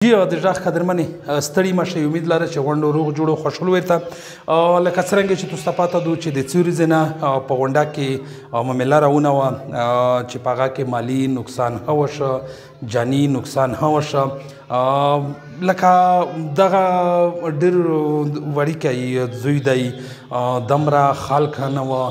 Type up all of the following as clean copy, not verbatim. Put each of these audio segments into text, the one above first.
د غږ قدرمنې ستړي مه شئ امید لره چې غونډه روغ جوړ او خوشحال ورته لکه څرنګه چې تاسو ته پاته دو چې د څو ورځې نه په غونډه کې معامله راونه وه چې په هغه کې مالي نقصان هم وشه جاني نقصان هم وشه لکه دغه ډېر وړوکی زوی دی دومره خلک نه وه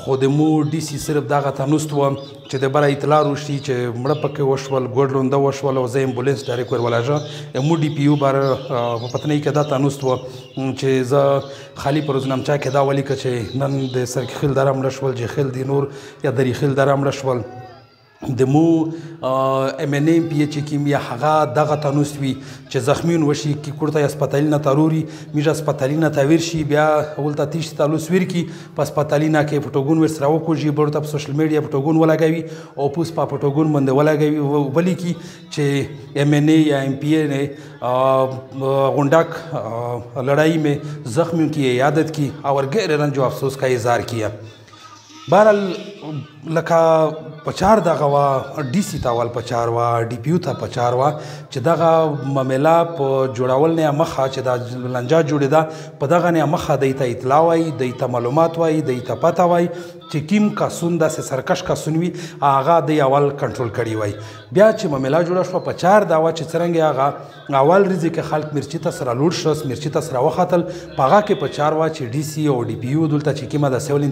خو د مو ډي سي صرف دغه تنوست وه چې د بره اطلاع وشي چې مړه پکې وشول ګوډ لونده وشول او زه امبولانس ډایرکټ ورولېږه مو ډي پي یو باره په پتنۍ کې دا تنوست وه چې زه خالي په روزنامچه کې دا ولیکه چې نن د سرکي خیل دره مړه شول جخیل د نور یا دری خیل دره مړه شول د مو ام ان ام پی چې کوم یا هغه دغه تنوست وي چې زخمیون وشي کی کورته هسپتالي نه تاروري میږه هسپتالي نه تاویر شي بیا ولته تیش تالوس ویر کی په هسپتالي نه کې فوټوګون ور سره وکوږي برته په سوشل میډیا فوټوګون ولګوي او پوس په فوټوګون باندې ولګوي وبلی کی چې ام ان ای یا ام پی ای نے غونډک لڑائی میں زخمیوں کی عیادت کی اور غیر رنج و افسوس کا اظہار کیا بہرحال لکه پچار دغه وه ډي سي ته اول پچار وه ډي پي یو ته پچار وه چې دغه معامله په جوړول نه مخه چې دا لنجه جوړېده په دغه نه مخه دوی ته اطلاع وایي دوی ته معلومات وایي دوی ته پته وایي چې کوم کسون داسې سرکش کسون وي هغه دوی اول کنټرول کړي وایي بیا چې معامله جوړه شوه پچار دا وه چې څرنګه هغه اول ورځې کې خلک مرچي ته سره لوډ شوس مرچي ته سره وختل په هغه کې پچار وه چې ډي سي او ډي پي یو دلته چې کومه د سیول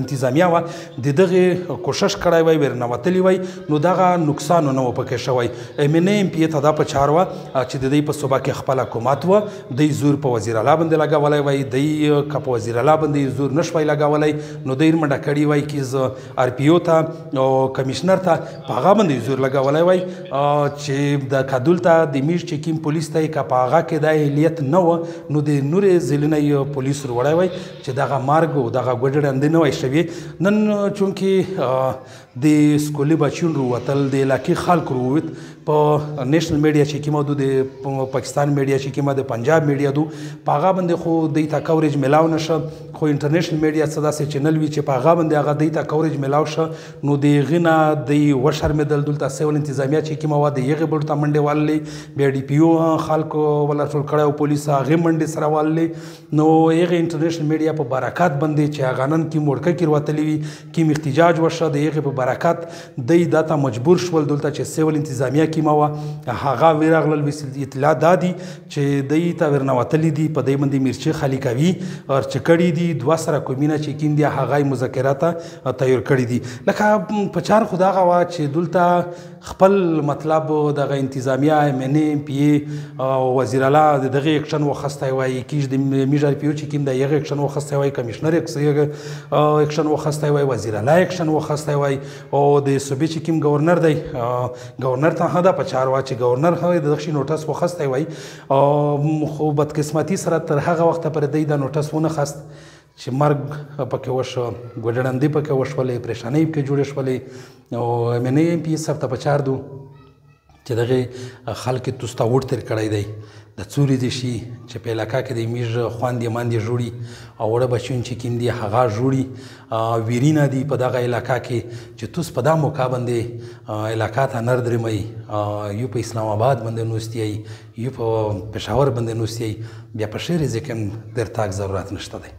انتظامیه وه د دغې کوشش کړی وای ورنوتلی وای نو دغه نقصان نه و پکې شوی ام ان ام پی ته دا پچار وه چې د دوی په صوبه کې خپل حکومت وه دوی زور په وزیر اعلی باندې لګولی وای دوی که په وزیر اعلی باندې زور نه شوی لګولی نو دوی منډه کړي وای چې زه آر پی او ته او کمیشنر ته په هغه باندې زور لګولی وای چې د کدول ته د میږ چې کوم پولیس ته که په هغه کې د اهلیت نه وه نو د نورې ضلعې پولیس وروړی وای چې دغه مارګ او دغه ګوډړندې نه وای شوي نن چونکې د سکولي بچیون رووتل د علاقې خلک رووت په نیشنل میډیا چې کومه دو د پاکستان میډیا چې کومه د پنجاب میډیا دو په هغه باندې خو دوی ته کوریج میلاو نه شه خو انټرنیشنل میډیا څه داسې چینل وي چې په هغه باندې هغه دوی ته کوریج میلاو شه نو د هغې نه دوی وشرمېدل دلته سیول انتظامیه چې کومه وه د هغې بل ته منډې واللې بیا ډي پي یو خلکو ولا ټول کړی او پولیس هغې منډې سره واللې نو هغې انټرنیشنل میډیا په برکات باندې چې هغه نن کوم وړکه کې وتلي وي کوم احتجاج وشه د هغې په برکت دوی دا ته مجبور شول دلته چې سیول انتظامیه کومه وه هغه وراغلل اطلاع دا دي چې دوی ته ورنوتلي دي په دوی باندې مرچې خالي کوي چې کړي دي دوه سره کومینه چې کوم دي هغه یې مذاکرات تیار کړي دي لکه په چار خو دغه وه چې دلته خپل مطلب دغه انتظامیه ام ان ام پی ای وزیر اعلی د دغه اکشن وخستی وای کیږ د میږ آر پی او چې کوم د هغه اکشن وخستی وای کمیشنر اکشن وخستی وای وزیر اعلی اکشن وخستی وای او د صوبې چې کوم گورنر دی گورنر ته هم دا په چار وه چې گورنر هم د دغه شي نوټس وخستی وای خو بدقسمتي سره تر هغه وخته پورې دوی دا نوټس ونه خست چې مرګ پکې وشو ګوډړندې پکې وشولې پریشانۍ پکې جوړې شولې او ام ان ام پی صاحب ته په چار دو چې دغه خلک توسته وټ تیر کړی دی د څو ورځې شي چې په علاقه کې د میږ خویندې ماندې جوړي او وړه بچیون چې کوم دي هغه جوړي ویرینه دي په دغه علاقه کې چې توس په دا موقع باندې علاقه ته نر درېمئ یو په اسلام آباد باندې نوستی یو په پېښور باندې نوستی بیا په ښې ورځې کې هم در تاک ضرورت نشته دی